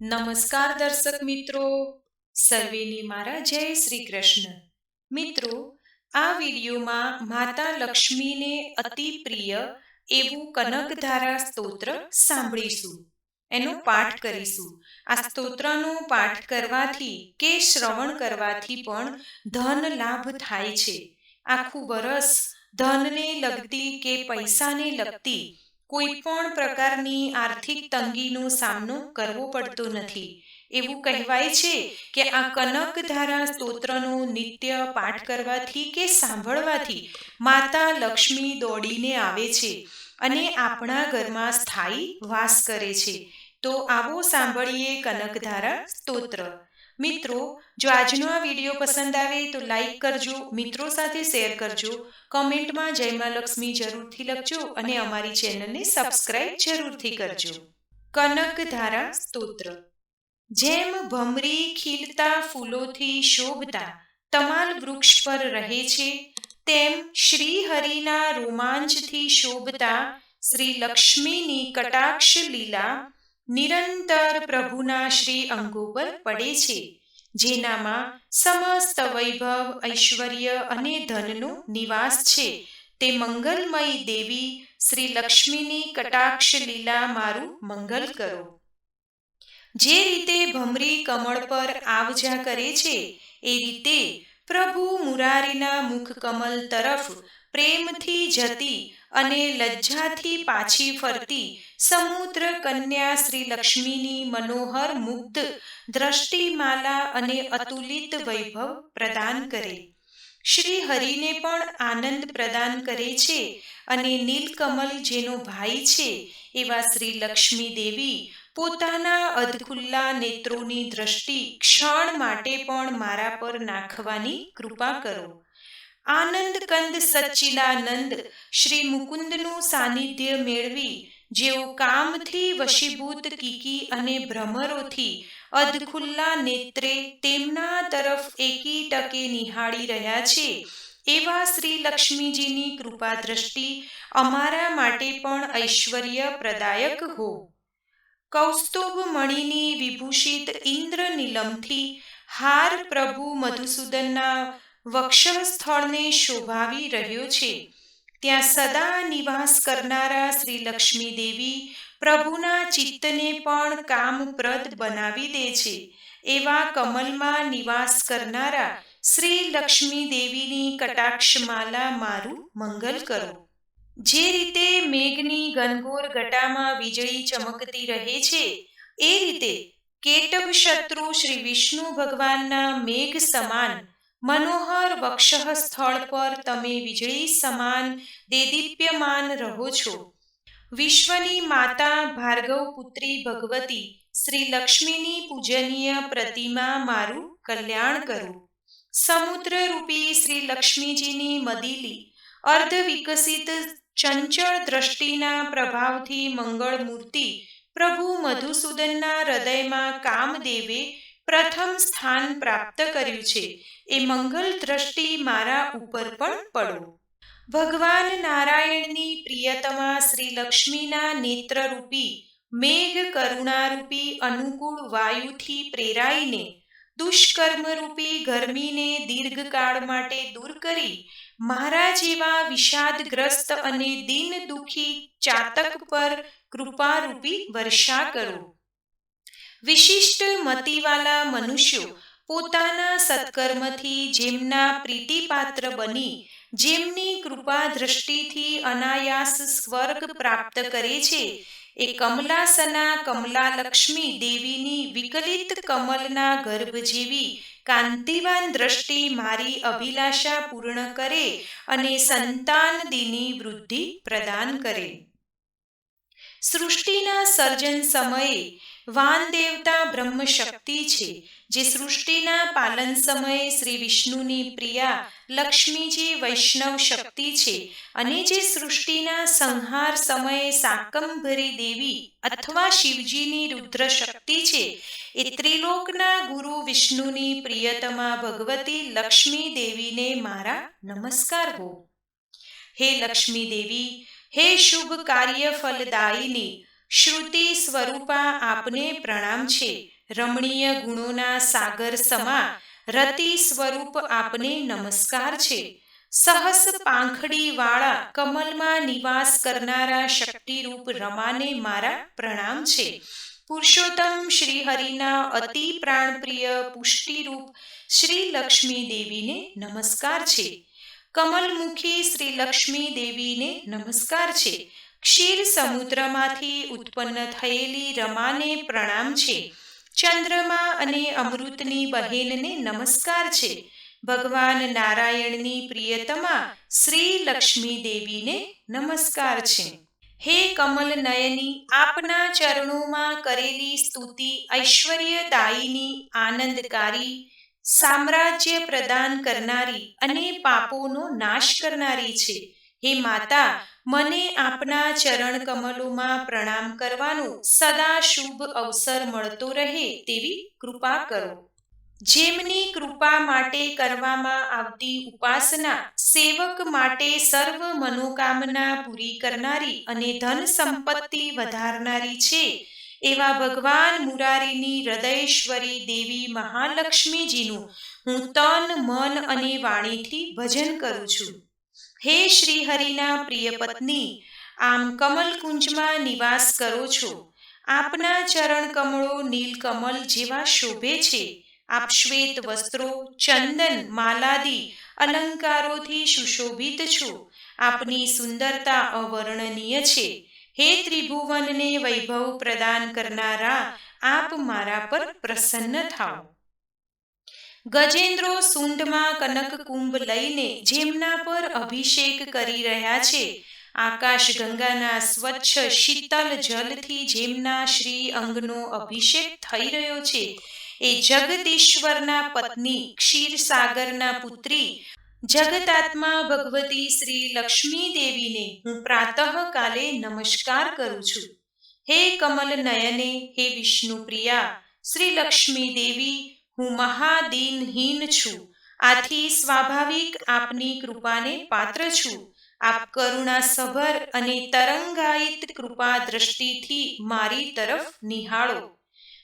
નમસ્કાર દર્શક મિત્રો, સર્વેને મારા જય શ્રી કૃષ્ણ. મિત્રો, આ વિડીયોમાં માતા લક્ષ્મીને અતિ પ્રિય એવું કનકધારા સ્તોત્ર સાંભળીશું. એનો પાઠ કરીશું. આ સ્તોત્રનો પાઠ કરવાથી કે શ્રવણ કરવાથી પણ ધન લાભ થાય છે. આખું વરસ ધનને લગતી કે પૈસાને લગતી કોઈ પણ પ્રકારની આર્થિક તંગીનો સામનો કરવો પડતો નથી. એવું કહેવાય છે કે આ કનકધારા સ્તોત્રનો નિત્ય પાઠ કરવાથી કે સાંભળવાથી માતા લક્ષ્મી દોડીને આવે છે અને આપણા ઘરમાં સ્થાયી વાસ કરે છે. તો આવો સાંભળીએ કનકધારા સ્તોત્ર. મિત્રો, જો આજનો આ વિડીયો પસંદ આવે તો લાઈક કરજો, મિત્રો સાથે શેર કરજો, કમેન્ટમાં જય મા લક્ષ્મી જરૂરથી લખજો અને અમારી ચેનલને સબસ્ક્રાઇબ જરૂરથી કરજો. કનકધારા સ્તોત્ર. જેમ ભમરી ખીલતા ફૂલોથી શોભતા તમાલ વૃક્ષ પર રહે છે, તેમ શ્રી હરિના રોમાંચથી શોભતા શ્રી લક્ષ્મીની કટાક્ષ લીલા નિરંતર પ્રભુના શ્રી અંગો પર પડે છે, જેનામાં સમસ્ત વૈભવ, ઐશ્વર્ય અને ધનનો નિવાસ છે. તે મંગલમય દેવી શ્રી લક્ષ્મીની કટાક્ષ લીલા મારું મંગલ કરો. જે રીતે ભમરી કમળ પર આવજા કરે છે, એ રીતે પ્રભુ મુરારીના મુખ કમલ તરફ પ્રેમથી જતી અને લજ્જાથી પાછી ફરતી સમુદ્ર કન્યા શ્રી લક્ષ્મીની મનોહર મુગ્ધ દ્રષ્ટિમાલા અને અતુલિત વૈભવ પ્રદાન કરે. શ્રી હરિને પણ આનંદ પ્રદાન કરે છે અને નીલકમલ જેનો ભાઈ છે એવા શ્રી લક્ષ્મી દેવી પોતાના અધખુલ્લા નેત્રોની દ્રષ્ટિ ક્ષણ માટે પણ મારા પર નાખવાની કૃપા કરો. આનંદ કંદ સચ્ચિદાનંદ શ્રી મુકુંદનું સાનિધ્ય મેળવી જેઓ કામથી વશીભૂત કીકી અને ભ્રમરોથી અધખુલ્લા નેત્રે તેમના તરફ એકી ટકે નિહાળી રહ્યા છે, એવા શ્રી લક્ષ્મીજીની કૃપા દ્રષ્ટિ અમારા માટે પણ ઐશ્વર્ય પ્રદાયક હો. કૌસ્તુભ મણિની વિભૂષિત ઇન્દ્ર નીલમથી હાર પ્રભુ મધુસૂદનના વક્ષસ્થળને શોભાવી રહ્યો છે. ત્યાં સદા નિવાસ કરનારા શ્રી લક્ષ્મી દેવી પ્રભુના ચિત્તને પણ કામપ્રદ બનાવી દે છે, એવા કમલમાં નિવાસ કરનારા શ્રી લક્ષ્મી દેવીની કટાક્ષમાલા મારું મંગલ કરો. જે રીતે મેઘની ઘનઘોર ઘટામાં વીજળી ચમકતી રહે છે, એ રીતે કેટભ શત્રુ શ્રી વિષ્ણુ ભગવાનના મેઘ સમાન મનોહર વક્ષઃ સ્થળ પર તમે વીજળી સમાન દેદીપ્યમાન રહો છો. વિશ્વની માતા ભાર્ગવ પુત્રી ભગવતી શ્રી લક્ષ્મીની પૂજનીય પ્રતિમા મારું કલ્યાણ કરો. સમુદ્ર રૂપી શ્રી લક્ષ્મીજીની મદિલી અર્ધ વિકસિત ચંચળ દ્રષ્ટિના પ્રભાવથી મંગળ મૂર્તિ પ્રભુ મધુસૂદનના હૃદયમાં કામદેવે પ્રથમ સ્થાન પ્રાપ્ત કર્યું છે, એ મંગલ દ્રષ્ટિ મારા ઉપર પણ પડો. ભગવાન નારાયણની પ્રિયતમા શ્રી લક્ષ્મીના નેત્રરૂપી મેઘ કરુણારૂપી અનુકૂળ વાયુથી પ્રેરાઈને દુષ્કર્મરૂપી ગરમીને દીર્ઘકાળ માટે દૂર કરી મારા જેવા વિષાદગ્રસ્ત અને દીન દુઃખી ચાતક પર કૃપારૂપી વર્ષા કરો. વિશિષ્ટ મતિવાલા મનુષ્યો પોતાના સત્કર્મથી જેમના પ્રીતિપાત્ર બની જેમની કૃપા દ્રષ્ટિથી અનાયાસ સ્વર્ગ પ્રાપ્ત કરે છે, એ કમલાસના કમલા લક્ષ્મી દેવીની વિકલિત કમલના ગર્ભ જેવી કાંતિવાન દ્રષ્ટિ મારી અભિલાષા પૂર્ણ કરે અને સંતાનદીની વૃદ્ધિ પ્રદાન કરે. સૃષ્ટિના સર્જન સમયે વાન દેવતા બ્રહ્મ શક્તિ છે, જે સૃષ્ટિના પાલન સમયે શ્રી વિષ્ણુની પ્રિયા લક્ષ્મીજી વૈષ્ણવ શક્તિ છે, અને જે સૃષ્ટિના સંહાર સમયે શાકંભરી દેવી અથવા શિવજીની રુદ્ર શક્તિ છે, એ ત્રિલોકના ગુરુ વિષ્ણુની પ્રિયતમા ભગવતી લક્ષ્મી દેવીને મારા નમસ્કાર હો. હે લક્ષ્મી દેવી, હે શુભ કાર્ય ફલદાયિની, શ્રુતિ સ્વરૂપા આપને પ્રણામ છે. રમણીય ગુણોના સાગર સમા રતિ સ્વરૂપ આપને નમસ્કાર છે. સહસ પાંખડી વાળા કમલમાં નિવાસ કરનારા શક્તિરૂપ રમાને મારા પ્રણામ છે. પુરુષોત્તમ શ્રી હરિના અતિ પ્રાણપ્રિય પુષ્ટિરૂપ શ્રી લક્ષ્મી દેવીને નમસ્કાર છે. કમલમુખી શ્રી લક્ષ્મી દેવીને નમસ્કાર છે. ક્ષીર સમુદ્રમાંથી ઉત્પન્ન થયેલી રમાને પ્રણામ છે. ચંદ્રમા અને અમૃતની બહેનને નમસ્કાર છે. ભગવાન નારાયણની પ્રિયતમા શ્રી લક્ષ્મી દેવીને નમસ્કાર છે. હે કમલ નયની, આપના ચરણોમાં કરેલી સ્તુતિ ઐશ્વર્યદાયિની, આનંદકારી, સામ્રાજ્ય પ્રદાન કરનારી અને પાપોનો નાશ કરનારી છે. હે માતા, મને આપના ચરણ કમલોમાં પ્રણામ કરવાનો સદા શુભ અવસર મળતો રહે તેવી કૃપા કરો. જેમની કૃપા માટે કરવામાં આવતી ઉપાસના સેવક માટે સર્વ મનોકામના પૂરી કરનારી અને ધન સંપત્તિ વધારનારી છે, એવા ભગવાન મુરારીની હૃદયેશ્વરી દેવી મહાલક્ષ્મીજીનું હું તન મન અને વાણીથી ભજન કરું છું. હે શ્રી હરિના પ્રિય પત્ની, આમ કમલકુંજમાં નિવાસ કરો છો. આપના ચરણ કમળો નીલકમલ જેવા શોભે છે. આપ શ્વેત વસ્ત્રો, ચંદન, માલાદી અલંકારોથી સુશોભિત છો. આપની સુંદરતા અવર્ણનીય છે. હે ત્રિભુવનને વૈભવ પ્રદાન કરનારા, આપ મારા પર પ્રસન્ન થાઓ. ગજેન્દ્રો સૂંઢમાં કનક કુંભ લઈને જેમના પર અભિષેક કરી રહ્યા છે, આકાશ ગંગાના સ્વચ્છ શીતલ જલથી જેમના શ્રી અંગનો અભિષેક થઈ રહ્યો છે, એ જગદીશ્વરના પત્ની, ક્ષીરસાગરના પુત્રી, જગતાત્મા ભગવતી શ્રી લક્ષ્મી દેવીને હું પ્રાતઃકાલે નમસ્કાર કરું છું. હે કમલ નયને, હે વિષ્ણુ પ્રિયા શ્રી લક્ષ્મી દેવી, હું મહાદીનહીન છું. આથી સ્વાભાવિક આપની કૃપાને પાત્ર છું. આપ કરુણા સભર અને તરંગાયિત કૃપા દ્રષ્ટિથી મારી તરફ નિહાળો.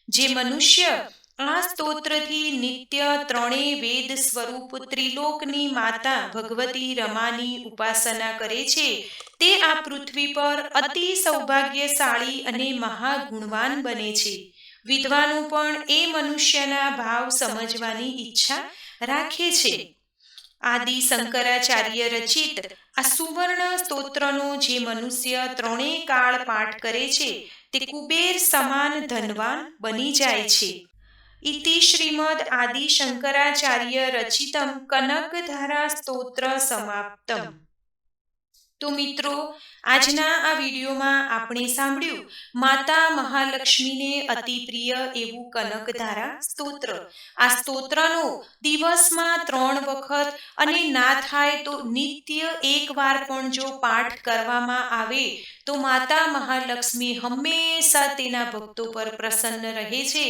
જે મનુષ્ય આ સ્તોત્રથી નિત્ય ત્રણેય વેદ સ્વરૂપ ત્રિલોકની માતા ભગવતી રમાની ઉપાસના કરે છે, તે આ પૃથ્વી પર અતિ સૌભાગ્યશાળી અને મહાગુણવાન બને છે. વિદ્વાનો પણ એ મનુષ્યના ભાવ સમજવાની ઈચ્છા રાખે છે. આદિ શંકરાચાર્ય રચિત આ સુવર્ણ સ્તોત્રનો જે મનુષ્ય ત્રણેય કાળ પાઠ કરે છે, તે કુબેર સમાન ધનવાન બની જાય છે. ઇતિ શ્રીમદ આદિ શંકરાચાર્ય રચિતમ કનકધારા સ્તોત્ર સમાપ્તમ. તો મિત્રો, આજના આ વિડીયોમાં આપણે સાંભળ્યું માતા મહાલક્ષ્મીને અતિ પ્રિય એવું કનકધારા સ્તોત્ર. આ સ્તોત્રનો દિવસમાં 3 વખત અને ના થાય તો નિત્ય એકવાર પણ જો પાઠ કરવામાં આવે તો માતા મહાલક્ષ્મી હંમેશા તેના ભક્તો પર પ્રસન્ન રહે છે.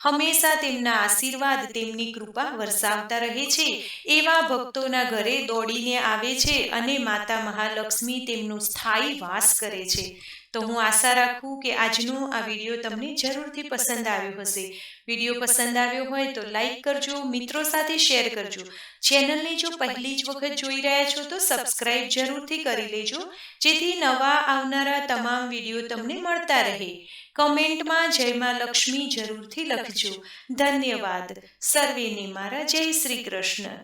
હંમેશા તેમના આશીર્વાદ, તેમની કૃપા વરસાવતા રહે છે. એવા ભક્તોના ઘરે દોડીને આવે છે અને માતા મહાલક્ષ્મી તેમનો સ્થાયી વાસ કરે છે. તો હું આશા રાખું કે આજનો આ વિડીયો તમને જરૂરથી પસંદ આવ્યો હશે. વિડીયો પસંદ આવ્યો હોય તો લાઈક કરજો, મિત્રો સાથે શેર કરજો. ચેનલને જો પહેલી જ વખત જોઈ રહ્યા છો તો સબસ્ક્રાઇબ જરૂરથી કરી લેજો, જેથી નવા આવનારા તમામ વિડીયો તમને મળતા રહે. કમેન્ટમાં જય માં લક્ષ્મી જરૂરથી લખજો. ધન્યવાદ. સર્વેને મારા જય શ્રી કૃષ્ણ.